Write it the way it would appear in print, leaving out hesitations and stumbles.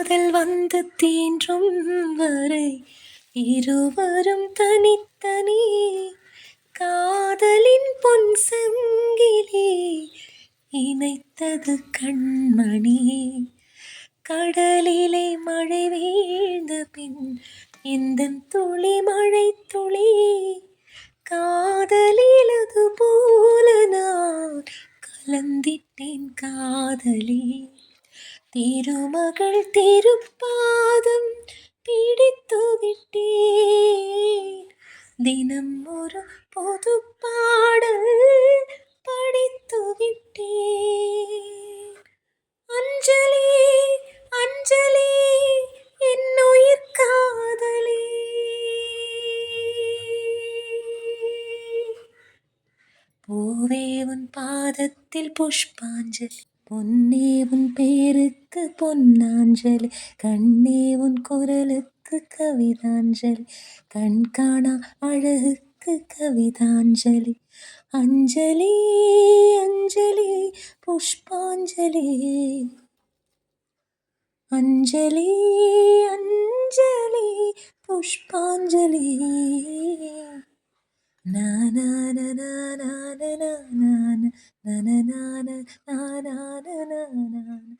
காதல் வந்து தீண்டும் வரை இருவரும் தனித்தனி காதலின் பொன் சங்கிலி இணைத்தது கண்மணி. கடலிலே மழை வீழ்ந்த பின் இந்த துளி மழை துளி காதலில் அது போல நான் கலந்திட்டேன் காதலி. திருமகள் திருப்பாதம் பிடித்து விட்டேன், தினம் ஒரு பொது பாடல் படித்து விட்டேன். அஞ்சலி அஞ்சலி என்னுயிர் காதலி. பூவே உன் பாதத்தில் புஷ்பாஞ்சலி, பொன்னே உன் பேருக்கு பொன்னாஞ்சலி, கண்ணே உன் குரலுக்கு கவிதாஞ்சலி, கண்காணா அழகுக்கு கவிதாஞ்சலி. அஞ்சலி அஞ்சலி புஷ்பாஞ்சலி, அஞ்சலி அஞ்சலி புஷ்பாஞ்சலி. na na na na na na na na na na na na na na na